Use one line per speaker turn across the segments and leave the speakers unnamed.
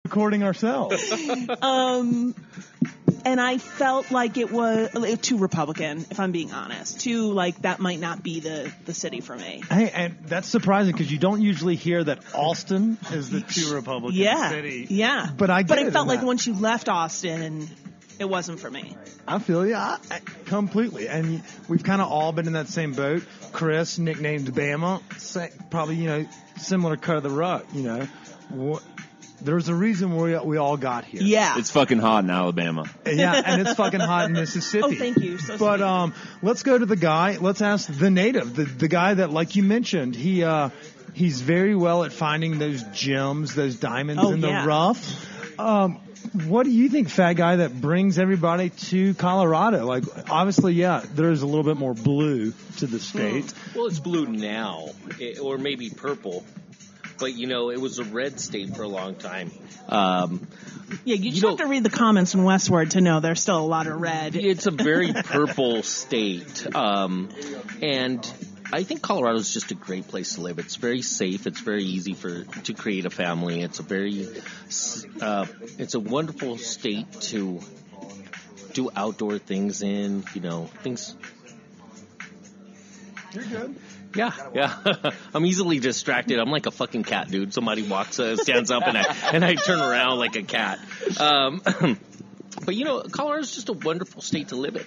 recording ourselves.
And I felt like it was too Republican, if I'm being honest. Too, like, that might not be the city for me.
Hey, and that's surprising because you don't usually hear that Austin is the too Republican city.
Yeah.
But I
felt like once you left Austin, it wasn't for me.
I feel you. Completely. And we've kind of all been in that same boat. Chris, nicknamed Bama, probably, similar cut of the rug, There's a reason we all got here.
Yeah.
It's fucking hot in Alabama.
Yeah, and it's fucking hot in Mississippi.
Oh, thank you. So
but
sweet.
Let's go to the guy. Let's ask the native, the guy that, like you mentioned, he's very well at finding those gems, those diamonds in the rough. What do you think, fat guy, that brings everybody to Colorado? Like, obviously, there's a little bit more blue to the state.
Well, it's blue now, or maybe purple. But, it was a red state for a long time.
You just have to read the comments in Westward to know there's still a lot of red.
It's a very purple state. And I think Colorado's just a great place to live. It's very safe. It's very easy to create a family. It's a wonderful state to do outdoor things in, things.
You're good.
Yeah. I'm easily distracted. I'm like a fucking cat, dude. Somebody stands up, and I turn around like a cat. But Colorado's just a wonderful state to live in.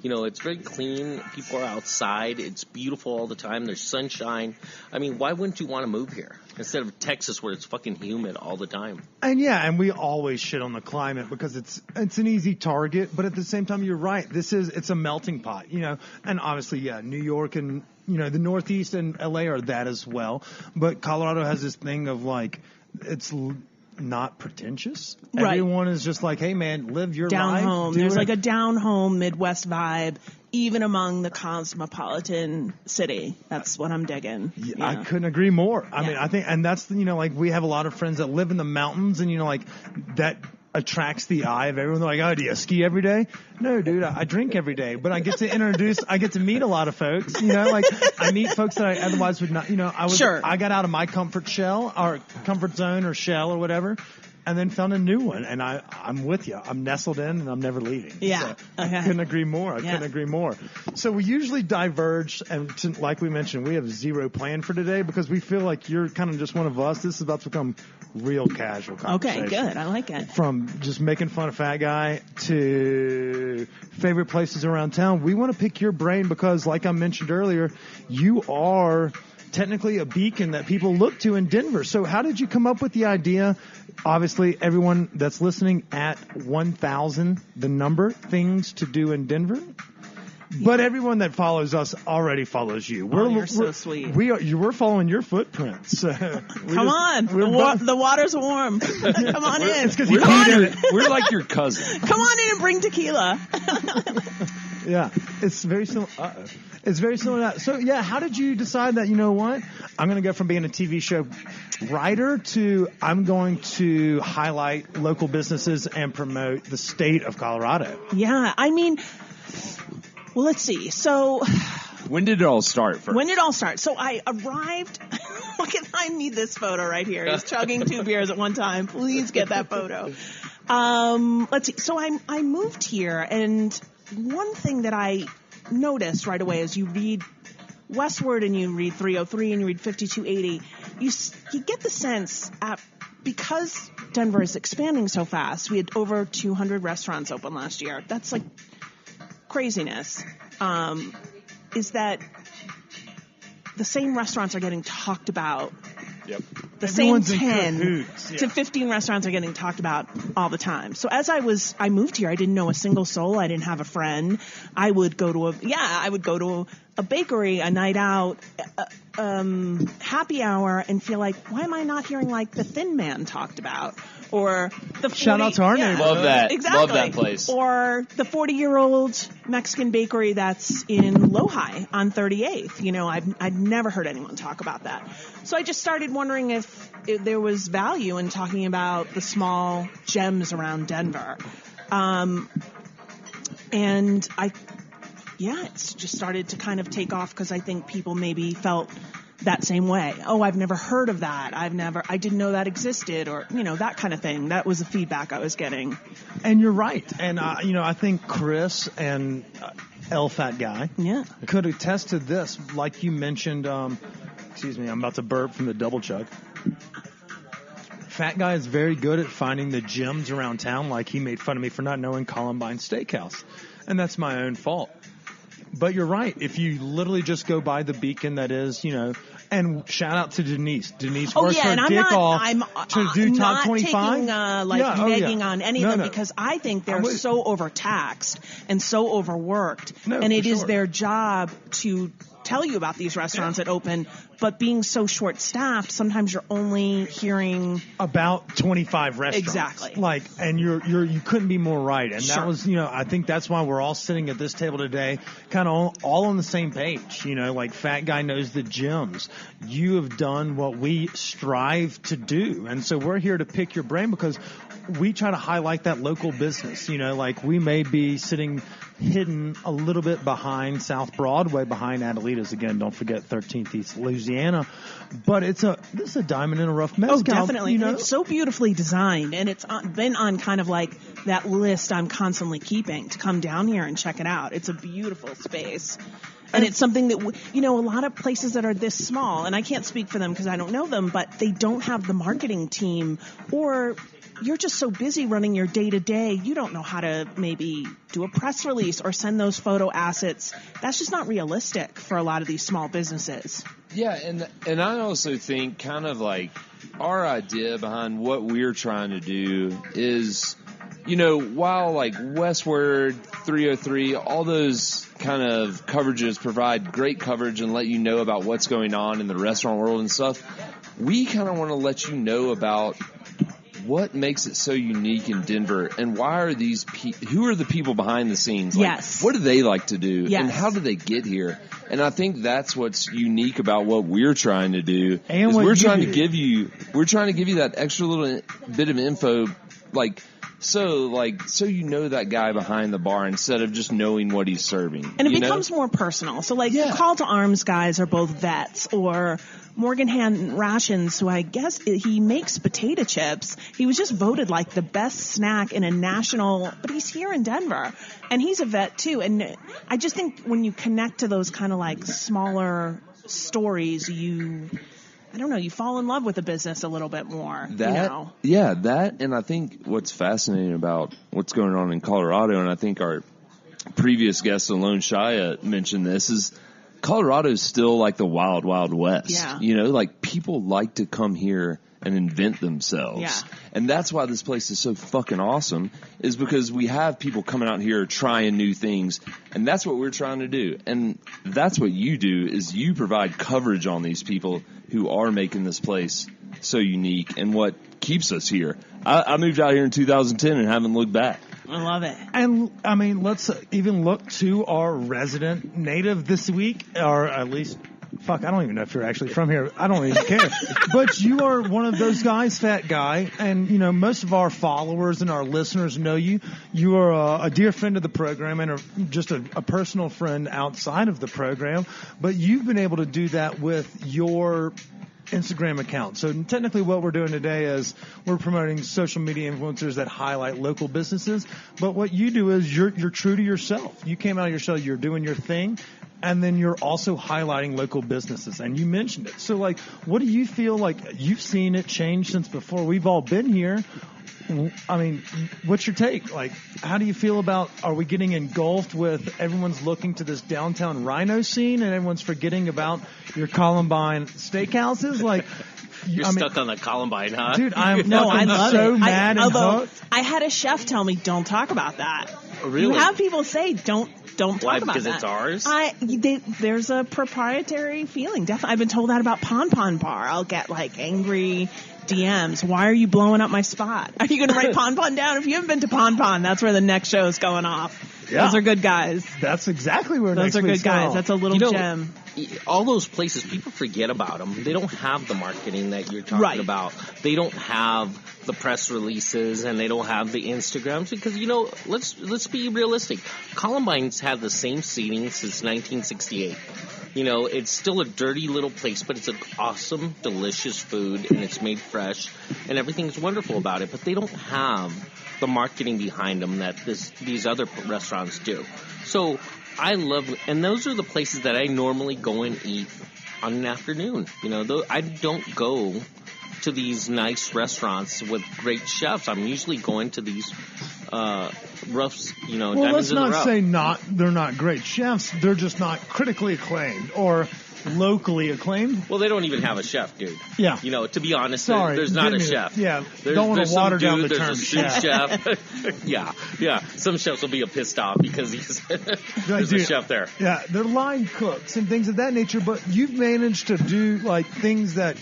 It's very clean. People are outside. It's beautiful all the time. There's sunshine. I mean, why wouldn't you want to move here instead of Texas where it's fucking humid all the time?
And we always shit on the climate because it's an easy target. But at the same time, you're right. It's a melting pot, and obviously, New York and, the Northeast and LA are that as well. But Colorado has this thing of like, it's not pretentious.
Right.
Everyone is just like, hey man, live your
down
life.
Home. There's like a down home Midwest vibe, even among the cosmopolitan city. That's what I'm digging.
Yeah. I couldn't agree more. I mean, I think, and that's, like we have a lot of friends that live in the mountains, and like that attracts the eye of everyone. They're like, oh, do you ski every day? No, dude, I drink every day, but I get to meet a lot of folks, like I meet folks that I otherwise would not, I got out of my comfort shell or comfort zone or shell or whatever, and then found a new one, and I'm with you. I'm nestled in, and I'm never leaving.
Yeah.
So I couldn't agree more. Couldn't agree more. So we usually diverge, and like we mentioned, we have zero plan for today because we feel like you're kind of just one of us. This is about to become real casual conversation.
Okay, good. I like it.
From just making fun of fat guy to favorite places around town. We want to pick your brain because, like I mentioned earlier, you are technically a beacon that people look to in Denver. So how did you come up with the idea? Obviously, everyone that's listening at 1,000, the number, things to do in Denver. But everyone that follows us already follows you.
You're so sweet.
We're following your footprints.
Come on. The water's warm. Come on in.
It's because we're
like your cousin.
Come on in and bring tequila.
Yeah. It's very similar. It's very similar to that. So, how did you decide that, I'm going to go from being a TV show writer to I'm going to highlight local businesses and promote the state of Colorado?
Yeah. I mean, well, let's see. So
when did it all start first?
So I arrived. I need this photo right here. He's chugging 2 beers at one time. Please get that photo. Let's see. So I moved here, and one thing that I noticed right away is you read Westward and you read 303 and you read 5280, you get the sense because Denver is expanding so fast. We had over 200 restaurants open last year. That's like craziness. Is that the same restaurants are getting talked about.
Yep.
The
Everyone's
same 10
to
15 restaurants are getting talked about all the time. So as I moved here, I didn't know a single soul. I didn't have a friend. I would go to a bakery, a night out, happy hour, and feel like, why am I not hearing like the Thin Man talked about? Or the 40,
shout out to our neighborhood.
Love that.
Exactly.
Love that place.
Or the 40-year-old Mexican bakery that's in Lohi on 38th. I'd never heard anyone talk about that. So I just started wondering if there was value in talking about the small gems around Denver. And it's just started to kind of take off because I think people maybe felt that same way. Oh, I've never heard of that. I didn't know that existed, or, that kind of thing. That was the feedback I was getting.
And you're right. And, I think Chris and L Fat Guy could attest to this. Like you mentioned, excuse me, I'm about to burp from the double chug. Fat Guy is very good at finding the gems around town. Like he made fun of me for not knowing Columbine Steakhouse. And that's my own fault. But you're right. If you literally just go by the beacon that is, and shout out to Denise. Denise works her dick off to do top 25.
I'm not taking, negging on any of them because I think they're so overtaxed and so overworked. And it is their job to tell you about these restaurants that open, but being so short-staffed, sometimes you're only hearing
about 25 restaurants.
Exactly.
And you couldn't be more right. And that was, I think that's why we're all sitting at this table today, kind of all on the same page. Fat Guy knows the gems. You have done what we strive to do, and so we're here to pick your brain because we try to highlight that local business. We may be sitting hidden a little bit behind South Broadway, behind Adelita's. Again, don't forget 13th East Louisiana. But this is a diamond in a rough mezcal.
Oh, definitely. It's so beautifully designed, and it's been on kind of like that list I'm constantly keeping to come down here and check it out. It's a beautiful space. And it's something that, a lot of places that are this small, and I can't speak for them because I don't know them, but they don't have the marketing team, or you're just so busy running your day-to-day, you don't know how to maybe do a press release or send those photo assets. That's just not realistic for a lot of these small businesses.
Yeah, and I also think kind of like our idea behind what we're trying to do is, while like Westward, 303, all those kind of coverages provide great coverage and let you know about what's going on in the restaurant world and stuff, we kind of want to let you know about what makes it so unique in Denver, and why are these who are the people behind the scenes?
Yes.
What do they like to do?
Yes.
And how do they get here? And I think that's what's unique about what we're trying to do.
And
is we're trying to give you that extra little bit of info, so that guy behind the bar instead of just knowing what he's serving.
And it becomes more personal. So the Call to Arms guys are both vets, or Morgan Hand Rations, who I guess he makes potato chips. He was just voted like the best snack in a national, but he's here in Denver, and he's a vet too. And I just think when you connect to those kind of like smaller stories, you fall in love with the business a little bit more.
Yeah, that, and I think what's fascinating about what's going on in Colorado, and I think our previous guest, Alon Shaya, mentioned this, is Colorado's still like the wild, wild west.
Yeah.
People like to come here and invent themselves.
Yeah.
And that's why this place is so fucking awesome, is because we have people coming out here trying new things, and that's what we're trying to do. And that's what you do, is you provide coverage on these people who are making this place so unique and what keeps us here. I moved out here in 2010 and haven't looked back.
I love it.
And, let's even look to our resident native this week, or at least, I don't even know if you're actually from here. I don't even care. But you are one of those guys, Fat Guy, and, most of our followers and our listeners know you. You are a dear friend of the program and just a personal friend outside of the program. But you've been able to do that with your Instagram account. So technically what we're doing today is we're promoting social media influencers that highlight local businesses. But what you do is you're true to yourself. You came out of your shell, you're doing your thing, and then you're also highlighting local businesses. And you mentioned it. So what do you feel like you've seen it change since before we've all been here? What's your take? How do you feel about, are we getting engulfed with everyone's looking to this downtown Rhino scene and everyone's forgetting about your Columbine steakhouses?
You're stuck on the Columbine, huh?
Dude, I love so mad and hooked.
I had a chef tell me, don't talk about that.
Really?
You have people say, don't talk
Why,
about
because
that.
It's ours?
There's a proprietary feeling. Definitely. I've been told that about Pon Pon Bar. I'll get angry DMs. Why are you blowing up my spot? Are you going to write Pon Pon down? If you haven't been to Pon Pon, that's where the next show is going off. Yeah. Those are good guys.
That's exactly where
those
next
are good guys.
Off.
That's a little gem.
All those places, people forget about them. They don't have the marketing that you're talking about. They don't have the press releases, and they don't have the Instagrams because, let's be realistic. Columbine's had the same seating since 1968. You know, it's still a dirty little place, but it's an awesome, delicious food, and it's made fresh, and everything's wonderful about it. But they don't have the marketing behind them that these other restaurants do. So I love, and those are the places that I normally go and eat on an afternoon. You know, I don't go to these nice restaurants with great chefs. I'm usually going to these roughs, you know,
well,
diamonds in the rough.
let's not say they're not great chefs. They're just not critically acclaimed or locally acclaimed.
Well, they don't even have a chef, dude.
Yeah.
You know, to be honest,
Sorry,
there's not a chef.
Yeah.
There's,
don't want to water down the
there's
term
a sous chef. Yeah. Some chefs will be pissed off because there's a chef there.
Yeah, they're line cooks and things of that nature, but you've managed to do like things that,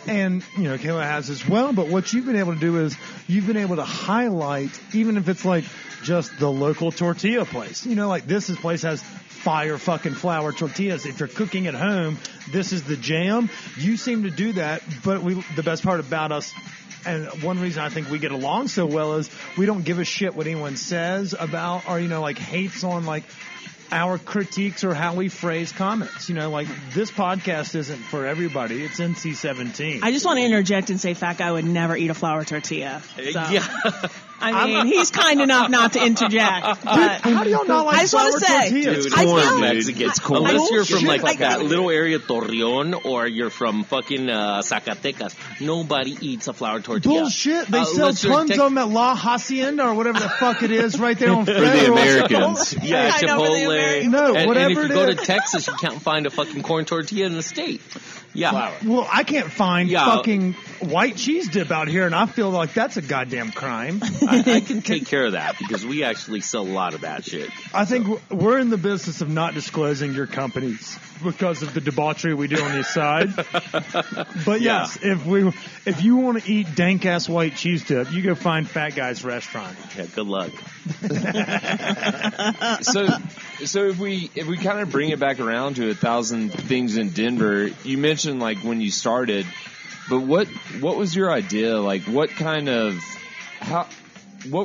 and, you know, Kayla has as well, but what you've been able to do is you've been able to highlight, even if it's like just the local tortilla place. You know, like this place has fire fucking flour tortillas. If you're cooking at home, this is the jam. You seem to do that, but the best part about us, and one reason I think we get along so well, is we don't give a shit what anyone says about, or, you know, like hates on like our critiques or how we phrase comments. You know, like this podcast isn't for everybody. It's NC-17.
I just want to interject and say Fat Guy would never eat a flour tortilla. So.
Yeah.
I mean, he's kind enough not to interject. But
How do y'all not like
I just want
flour
to say,
tortillas?
Dude,
I
corn,
feel-
Mexicans.
I-
Unless you're from
bullshit.
like that little area Torreon or you're from fucking Zacatecas, nobody eats a flour tortilla.
Bullshit. They sell
unless you're
tons of them at La Hacienda or whatever the fuck it is right there on
For
Federal.
the Americans.
Yeah,
I know, for the
Chipotle.
Americans.
No,
and
whatever
if
it
you go
is.
to Texas, you can't find a fucking corn tortilla in the state. Yeah.
Well, I can't find
Yeah.
fucking white cheese dip out here, and I feel like that's a goddamn crime.
I can take care of that because we actually sell a lot of that shit.
I think we're in the business of not disclosing your companies because of the debauchery we do on the side. But yes, if you want to eat dank ass white cheese dip, you go find Fat Guy's restaurant.
Yeah, good luck.
So if we kind of bring it back around to 1,000 Things in Denver, you mentioned like when you started, but what was your idea? Like what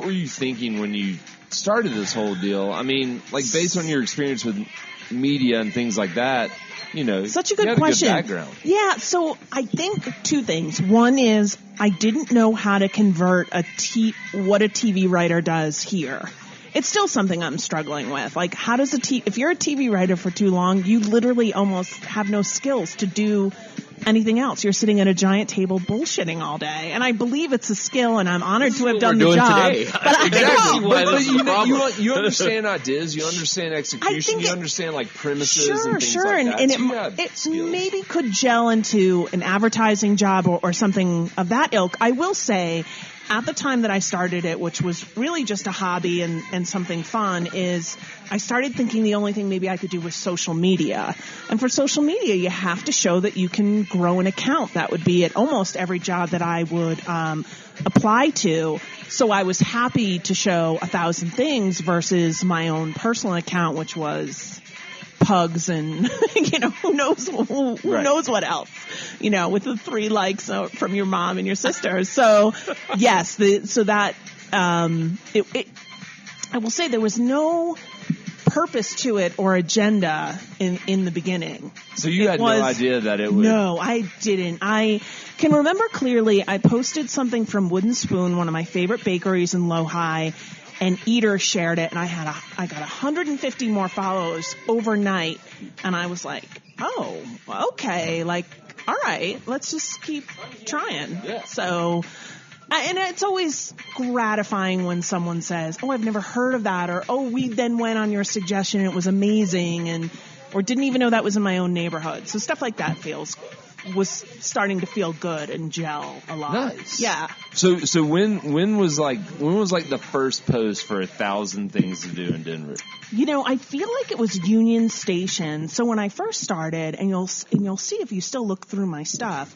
were you thinking when you started this whole deal? I mean, like based on your experience with media and things like that, you know,
Such a
you
good
had
question.
A good background.
Yeah, so I think two things. One is I didn't know how to convert what a TV writer does here. It's still something I'm struggling with. Like, how does if you're a TV writer for too long, you literally almost have no skills to do anything else. You're sitting at a giant table bullshitting all day. And I believe it's a skill, and I'm honored to have done the job.
Today.
But
Exactly.
I know.
But you understand ideas, you understand execution, you understand like premises and things like that.
And
So you have
it
skills.
maybe could gel into an advertising job or something of that ilk. I will say, at the time that I started it, which was really just a hobby and something fun, is I started thinking the only thing maybe I could do was social media. And for social media, you have to show that you can grow an account. That would be at almost every job that I would apply to. So I was happy to show 1,000 Things versus my own personal account, which was pugs and who knows what else, with the 3 likes from your mom and your sister. So yes, I will say there was no purpose to it or agenda in the beginning.
So you had no idea that it would.
No, I didn't. I can remember clearly I posted something from Wooden Spoon, one of my favorite bakeries in Lowhigh, and Eater shared it, and I got 150 more follows overnight, and I was like, oh, okay, like, all right, let's just keep trying.
Yeah.
So, and it's always gratifying when someone says, oh, I've never heard of that, or, oh, we then went on your suggestion and it was amazing, or didn't even know that was in my own neighborhood. So stuff like that was starting to feel good and gel a lot.
Nice.
Yeah.
So when was the first post for 1,000 Things to Do in Denver?
I feel like it was Union Station. So when I first started, and you'll see if you still look through my stuff,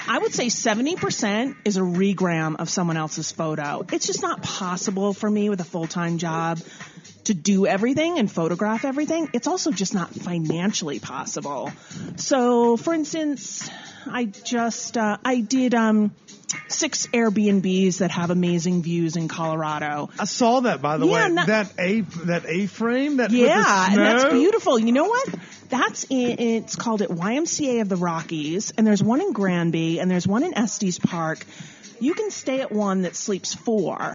I would say 70% is a regram of someone else's photo. It's just not possible for me with a full-time job to do everything and photograph everything. It's also just not financially possible. So, for instance, I did 6 Airbnbs that have amazing views in Colorado.
I saw that, by the way. That A-frame, that with the
and
snow.
that's beautiful. You know what? It's called at YMCA of the Rockies, and there's one in Granby, and there's one in Estes Park. You can stay at one that sleeps 4.